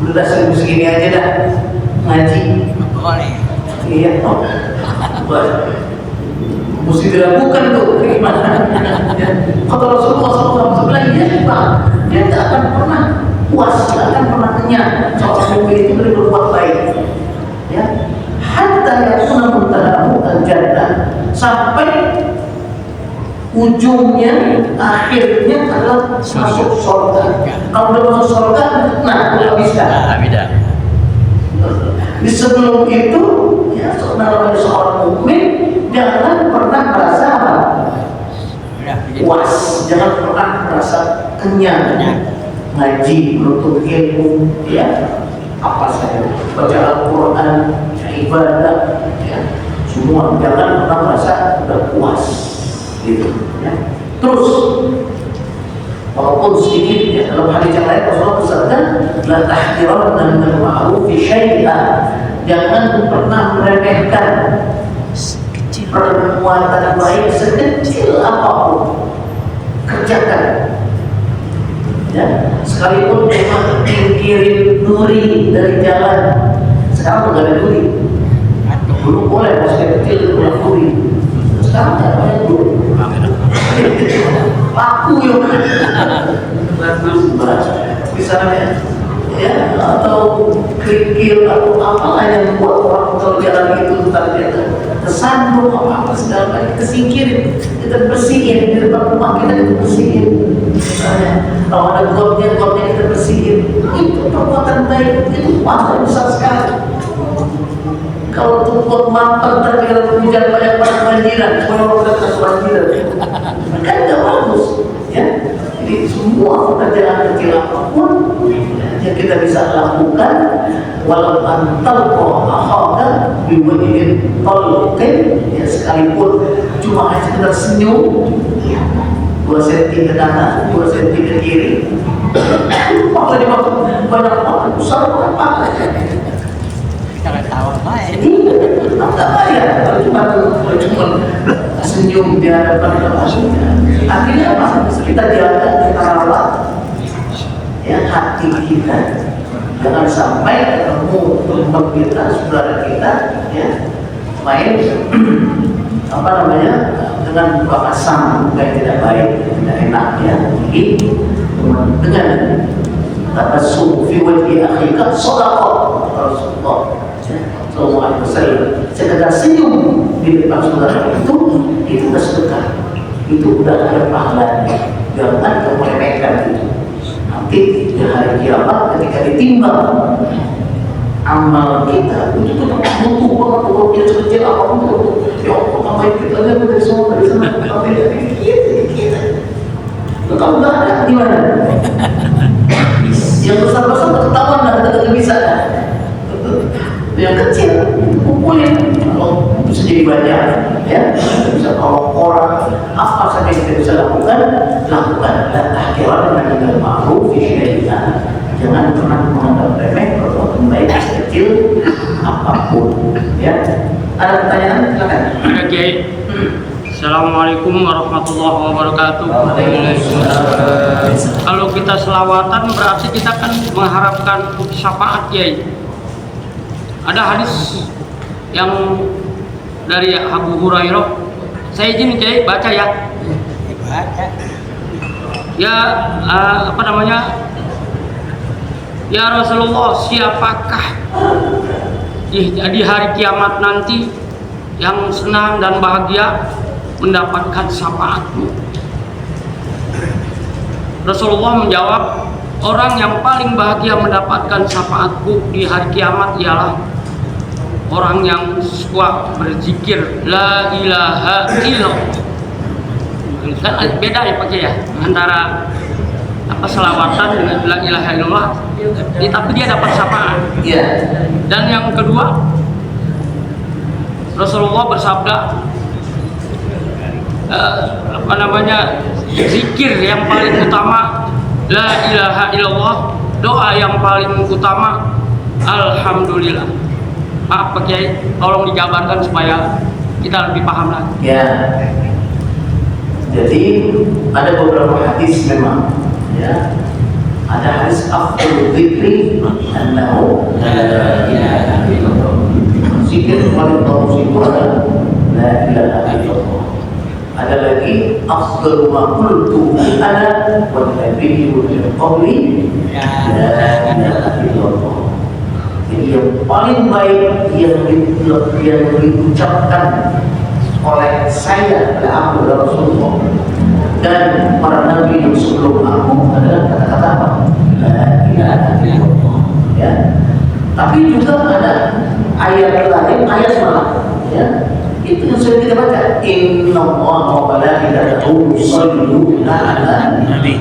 udah segini aja dah ngaji. Iya, mesti dilakukan tuh keimanan. Kata Rasulullah SAW, ya Pak, dia tidak akan pernah puas, tidak akan pernah kenyang seorang mukmin itu dari berbuat baik. Ya, hatta yakuna muntahahu al-jannah, sampai ujungnya, akhirnya adalah masuk surga. Kalau udah masuk surga, nah udah bisa. Di sebelum itu, ya sebenarnya seorang mukmin jangan pernah merasa apa? Puas, jangan pernah merasa kenyang. Ngaji, menuntut ilmu, ya apa saya baca Al-Quran, ibadah, ya semua jangan pernah merasa udah puas. Gitu, ya. Terus walaupun sedikit, ya, dalam hadis yang lain Rasulullah bersabda, la tahqiranna min al-ma'ruf syai'an, jangan pernah meremehkan perbuatan baik sekecil apapun, kerjakan. Ya, sekalipun cuma kirim duri dari jalan, sekarang nggak ada duri. Dulu boleh pas kecil pulang duri, sekarang nggak ada duri. Laku yuk, misalnya, ya, atau kerikil atau apalah yang buat orang kalau jalan itu tadi tersandung apa segala macam, kesingkirin, kita bersihin di depan rumah kita, kita bersihin. Misalnya kalau ada gotnya kita bersihin, itu perbuatan baik, itu pahala besar sekali. Kalau tumpuk mampet terkira hujan banyak banjiran, semua orang kena banjiran, kan tidak bagus, ya. Jadi semua pekerjaan kecil apapun yang kita bisa lakukan, walau antalqa akhaka biwajhin talqin, ya sekalipun cuma hanya sekedar senyum, 2 cm ke kanan, 2 cm ke kiri, apa dimaksud banyak banget, besar apa? Jangan tawa baik. Enggak bayar, cuma senyum di hadapan Allah. Artinya apa? Kita jaga, kita rawat, ya hati kita. Jangan sampai ketemu teman kita, saudara kita, ya main apa namanya, dengan buka asam, kayak tidak baik, tidak enak, ya. Jadi dengan tabassum fi wajhi akhika shadaqah Rasulullah sallallahu alaihi wasallam. Sekedar senyum di depan saudara itu udah sedekah, itu udah ada pahalanya. Jangan kamu remehkan itu. Nanti di hari kiamat ketika ditimbang amal kita itu butuh banget, kalau dia sekecil apapun butuh. Ya Allah, ngapain kita aja dari semua dari sana, tapi dari kita. Kalau nggak ada gimana? Yang besar-besar ketahuan dan tidak bisa. Yang kecil kumpulin, kalau bisa jadi banyak, ya bisa tolong orang. Apa saja yang kita bisa lakukan, dan akhirnya dengan ma'ruf syai'an. Jangan pernah menganggap remeh perbuatan baik kecil apapun. Ya, ada pertanyaan? Silakan. Ada Kiai. Assalamualaikum warahmatullahi wabarakatuh. Kalau kita selawatan berarti kita kan mengharapkan syafaat Kiai. Ada hadis yang dari Abu Hurairah. Saya izin Kiai baca ya. Baca. Ya apa namanya? Ya Rasulullah, siapakah di hari kiamat nanti yang senang dan bahagia mendapatkan syafaatmu? Rasulullah menjawab, orang yang paling bahagia mendapatkan syafaatku di hari kiamat ialah orang yang suka berzikir la ilaha illallah. Kan beda ya Pak ya antara apa selawatan dengan la ilaha illallah, tapi dia dapat syafaat. Iya. Dan yang kedua, Rasulullah bersabda, apa namanya, zikir yang paling utama la ilaha illallah, doa yang paling utama alhamdulillah. Pak Kiai, tolong dijabarkan supaya kita lebih paham lagi. Ya. Jadi ada beberapa hadis memang, ya. Ada hadis afdalul dzikri annahu la ilaha illallah. Zikir paling bagus itu adalah la ilaha illallah. Ada lagi afdalu ma qultu ana wa nabiyyu min qawli la ilaha illallah. Jadi yang paling baik yang diucapkan oleh saya, oleh aku, oleh Rasulullah dan para nabi yang sebelum aku adalah kata-kata apa? La ilaha illallah. Ya. Tapi juga ada ayat lain, ayat malah, ya. Itu yang sering kita baca. Inna Allah wa malaikatahu yusholluna 'alan nabi.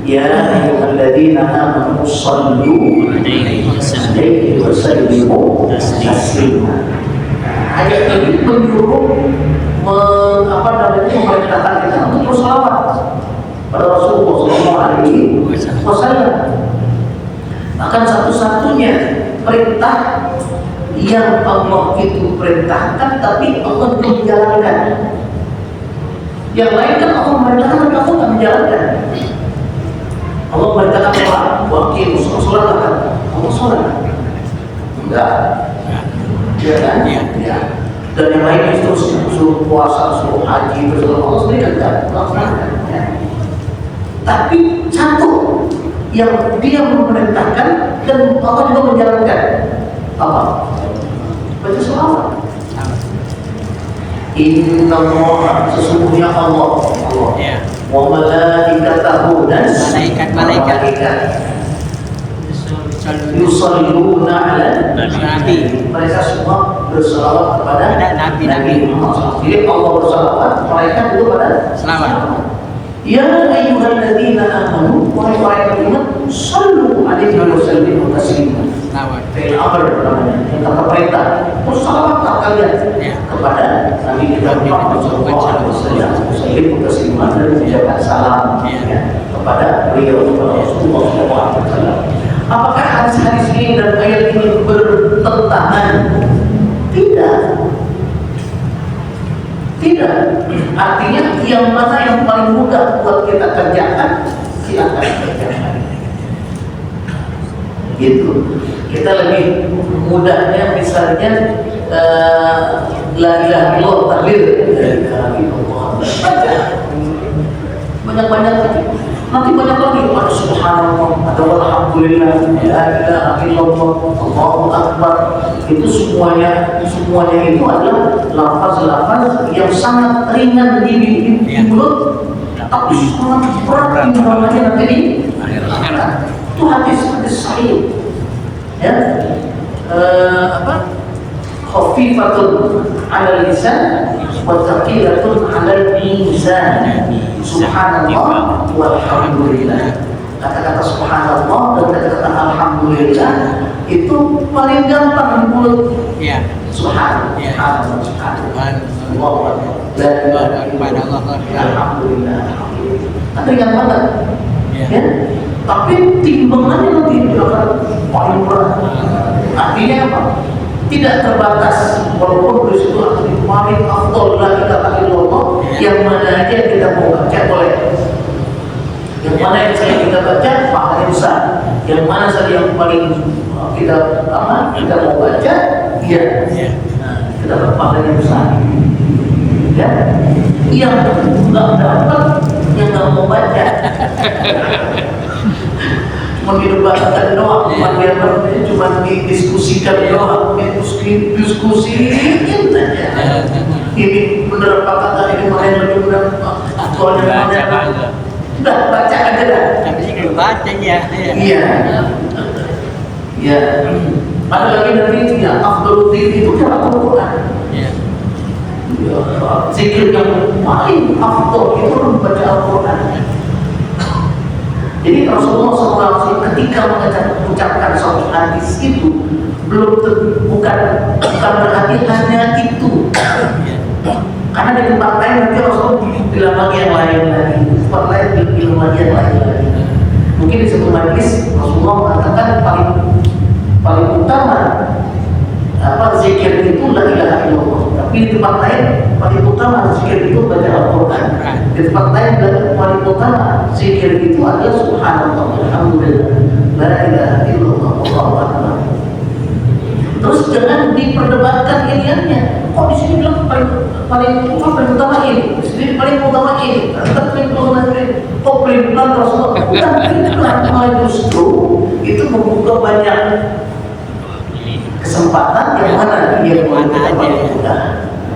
Ya ayyuhalladzina amanu shallu 'alaihi wa sallimu taslima. Ayat ini menyuruh memerintahkan kita untuk berselawat pada Rasulullah SAW. Bahkan satu-satunya perintah yang Allah itu perintahkan tapi Allah belum menjalankan. Yang lain kan Allah memerintahkan tapi Allah tidak menjalankan. Allah memerintahkan sholat, wakil, sholat kan? Allah sholat enggak? Ya kan? Ya. Dan yang lain itu suruh puasa, suruh haji, suruh Allah sendiri kan? Ya. Tapi satu yang dia memerintahkan dan Allah juga menjalankan apa? Baca selawat. Inna Allah, sesungguhnya Allah wa malaikatahu dan malaikat yusalluna 'alan nabi. Mereka semua berselawat kepada Nabi. Jadi Allah berselawat, malaikat juga pada selawat. Ya ayyuhalladzina amanu, wahai orang yang beriman, sallu 'alaihi wa sallimu taslima. Fi'il amr namanya, kata perintah. Berselawatlah kalian kepada Nabi kita Muhammad sallallahu alaihi wasallam, sallimu taslima, dan mengucapkan salam kepada beliau, kepada Rasulullah sallallahu alaihi wasallam. Apakah hadis-hadis ini dan ayat ini bertentangan? Tidak. Tidak. Artinya yang mana yang paling mudah buat kita kerjakan, silakan kerjakan. Gitu. Kita lebih mudahnya misalnya la ilaha illallah takbir. Banyak-banyak lagi. Nanti banyak lagi, ada subhanallah, ada walhamdulillah. alhamdulillah, la ilaha illallah, Allahu akbar, itu semuanya itu adalah lafaz-lafaz yang sangat ringan di mulut, tapi sangat berat timbangannya nanti di akhirat. Itu hadis sahih. Ya, khafifatun 'ala lisan wa thaqilatun 'ala mizan. Subhanallah walhamdulillah. Kata-kata subhanallah dan kata-kata alhamdulillah itu paling gampang di mulut. Iya. Subhanallah, subhanallah, alhamdulillah. Tapi yang mana? Ya. Tapi timbangannya nanti akan paling berat. Artinya apa? Tidak terbatas, walaupun di situ paling afdol la ilaha illallah, yang mana aja kita mau baca boleh. Yang mana yang saya kita baca pahalanya besar. Yang mana saja yang paling kita mau baca, iya. Kita dapat pahalanya besar. Ya, yang nggak dapat, yang nggak mau baca. Cuma didebatkan doang, cuma didiskusikan doang, diskusiin aja. Ini bener apa kata ini, mana lebih benar, aktualnya mana? Udah baca aja dah. Tapi sih kalau baca ya. Iya. Iya. Ada lagi dari ya, afdalul dzikri itu dalam Al-Quran. Iya. Zikir yang paling afdal itu membaca Al-Quran. Jadi Rasulullah SAW ketika mengucapkan suatu hadis itu bukan berarti hanya itu. Karena di tempat lain nanti Rasulullah bilang lagi yang lain lagi, di tempat lain bilang lagi yang lain lagi. Mungkin di satu majlis Rasulullah mengatakan paling utama zikir itu la ilaha illallah. Tapi di tempat lain paling utama zikir itu baca Al-Quran. Di tempat lain paling utama zikir itu adalah subhanallah walhamdulillah la ilaha illallah wallahu akbar. Terus jangan diperdebatkan iniannya. Kok di sini bilang paling utama ini, di sini paling utama ini, paling utama ini. Kok pelan Rasulullah? Bukan pelan, malah justru itu membuka banyak kesempatan yang mana dia kita paling mudah.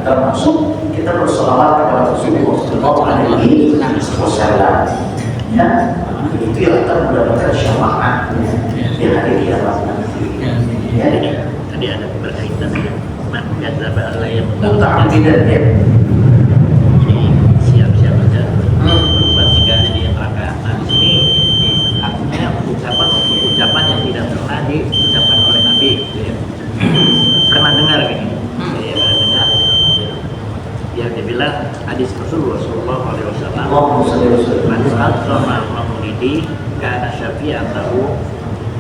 Termasuk kita bersolawat kepada Rasulullah Sallallahu Alaihi Wasallam. Ya, itu yang akan mendapatkan syafaat di hari kiamat nanti. Ya. Tadi ada berkaitan dengan mengadzab Allah yang muta'ammidan ya. Jadi siap-siap aja berbuat jika di rakaat. Nah di sini artinya ucapan yang tidak pernah diucapkan oleh Nabi. Ya. Pernah dengar gini? Saya pernah dengar. Ya dia bilang hadis Rasulullah Sallallahu Alaihi Wasallam. Man sama maulidi karena syafi'an tahu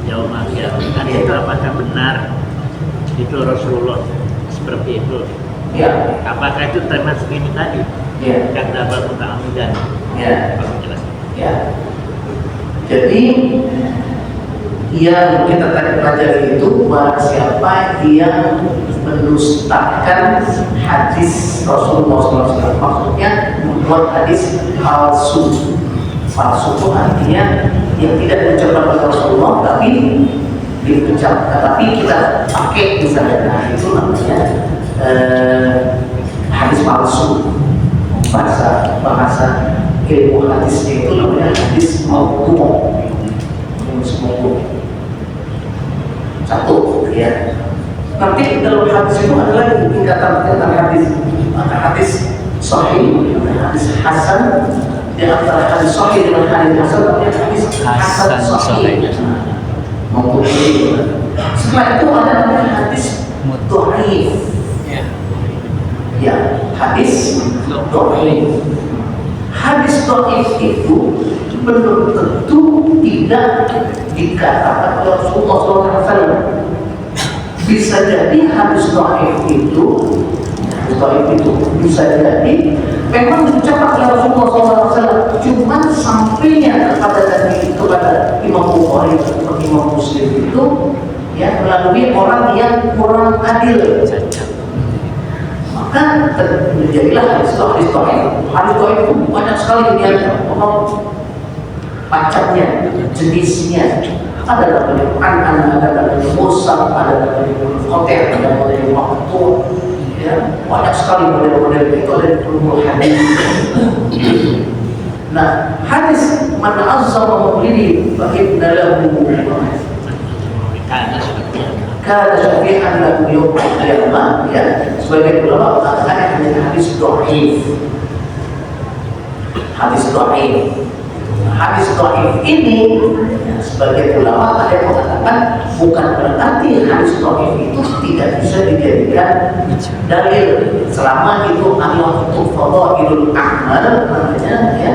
yaumul qiyamah. Kan itu apakah benar? Itu Rasulullah seperti itu. Ya. Apakah itu termasuk ini tadi? Ya. Yang dapat muta'ammidan. Ya. Kalau jelas. Ya. Jadi yang kita tadi pelajari itu barang siapa yang mendustakan hadis Rasulullah SAW, maksudnya membuat hadis palsu. Palsu itu artinya yang tidak diucapkan oleh Rasulullah tapi tapi kita pakai misalnya, nah itu namanya hadis palsu. Bahasa ilmu hadisnya itu namanya hadis maudu'. Satu, ya. Nanti dalam hadis itu ada lagi tingkatan hadis sahih, hadis hasan. Di antara hadis sahih dengan hadis hasan, namanya hadis hasan sahih. Setelah itu ada namanya hadis dhaif. Ya, hadis dhaif. Hadis dhaif itu belum tentu tidak dikatakan oleh Rasulullah SAW. Bisa jadi hadis dhaif itu bisa jadi memang diucapkan oleh Rasulullah SAW, cuman sampainya kepada Imam Bukhari atau Imam Muslim itu ya melalui orang yang kurang adil. Maka terjadilah hadis dhaif. Hadis dhaif itu banyak sekali dia macamnya, jenisnya. ada namanya anan, ada namanya mursal, ada namanya munqati', ada namanya maqtu'. Ya, banyak sekali model-model itu ada di ulumul hadis. Nah, hadis man azzama maulidi fa inna lahu kana syafi'an lahu yawm al-qiyamah. Ya, sebagai ulama mengatakan hadis dhaif. Hadis dhaif. Hadis dhaif ini ya, sebagai ulama ada yang mengatakan bukan berarti hadis dhaif itu tidak bisa dijadikan dalil selama itu adalah untuk fadhailul a'mal namanya ya.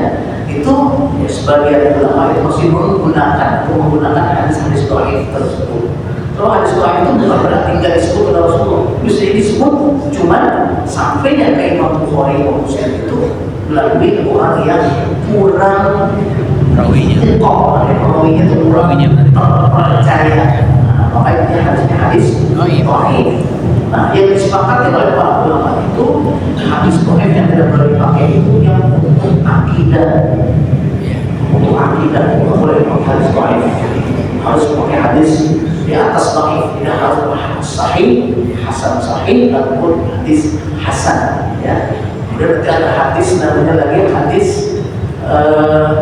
Itu ya, sebagian ulama itu masih menggunakan hadis-hadis dhaif tersebut. Kalau hadis dhaif itu bukan berarti tidak disebut oleh Rasulullah, bisa disebut cuma sampainya ke Imam Bukhari dan Muslim itu melalui orang yang kurang Rawinya itu kurang terpercaya. Makanya hadisnya hadis dhaif. Nah, yang disepakati oleh para ulama itu hadis dhaif yang tidak boleh dipakai itu yang untuk akidah. Untuk akidah tidak boleh pakai hadis dhaif. Harus pakai hadis di atas dhaif, tidak harus sahih, hasan sahih ataupun hadis hasan. Ya. Kemudian ada hadis namanya lagi hadis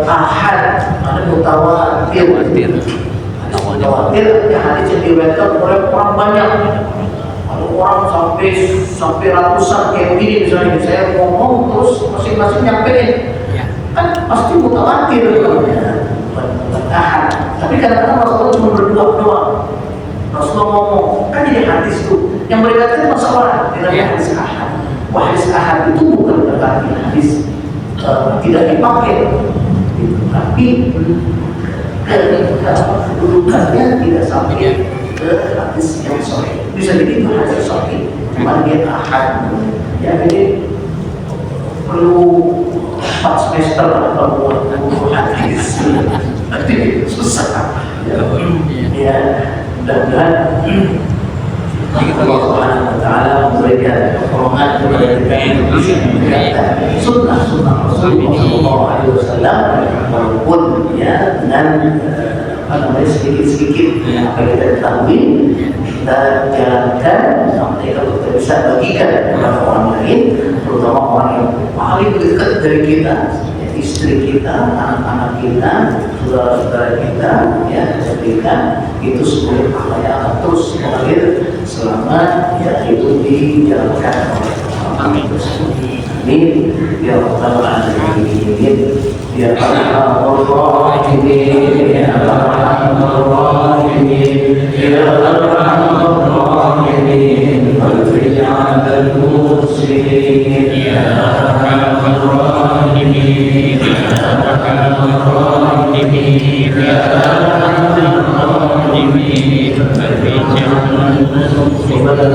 ahad, ada mutawatir. Mutawatir ya hadis yang diriwayatkan oleh orang banyak. Ada orang sampai ratusan kayak begini misalnya, saya ngomong terus masing-masing nyampein. Kan pasti mutawatir ya. Ahad. Tapi kadang-kadang Rasulullah cuma berdua doang. Rasulullah ngomong, kan jadi hadis tuh. Yang meriwayatkan masa orang, tidak hadis ahad. Wah, hadis ahad itu bukan berarti hadis tidak dipakai, tapi kedudukannya tidak sampai ke hadis yang sahih. Bisa jadi itu hadis sahih, cuma dia ahad. Ya, jadi perlu 4 semester atau buat hadis. Nanti susah. Ya, mudah-mudahan Allah Subhanahu wa Ta'ala memberikan pertolongan kepada kita sunnah Rasulullah Sallallahu Alaihi Wasallam, walaupun ya dengan sedikit-sedikit apa yang kita ketahui kita jalankan sampai kalau kita bisa bagikan kepada orang lain, terutama orang yang paling dekat dari kita, istri kita, anak-anak kita, saudara-saudara kita, ya, berikan itu sebuah pahala yang akan terus mengalir selama ya itu dijalankan oleh Amin. Ya Rabbal Alamin. Ya Arhamar Rahimin. Ya Arhamar Rahimin. Ya Arhamar Rahimin. Walfi 'alal muslimin. Ya Arhamar Rahimin. Ya Arhamar Rahimin. Ya Arhamar Rahimin. Walfi 'alal muslimin. Ya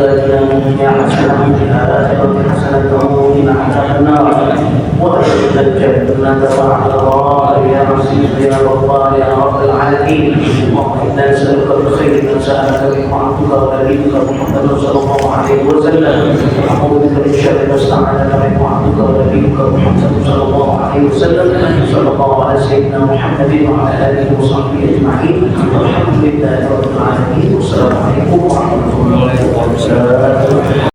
وأدخل الجنة مع الأبرار يا عزيز يا غفار يا رب العالمين. اللهم إنا نسألك بخير ما سألك به عبدك ونبيك محمد صلى الله عليه وسلم، ونعوذ بك من شر ما استعاذك منه عبدك ونبيك محمد صلى الله عليه وسلم. صلى الله على سيدنا محمد وعلى آله وصحبه أجمعين، والحمد لله رب العالمين، والسلام عليكم ورحمة الله وبركاته.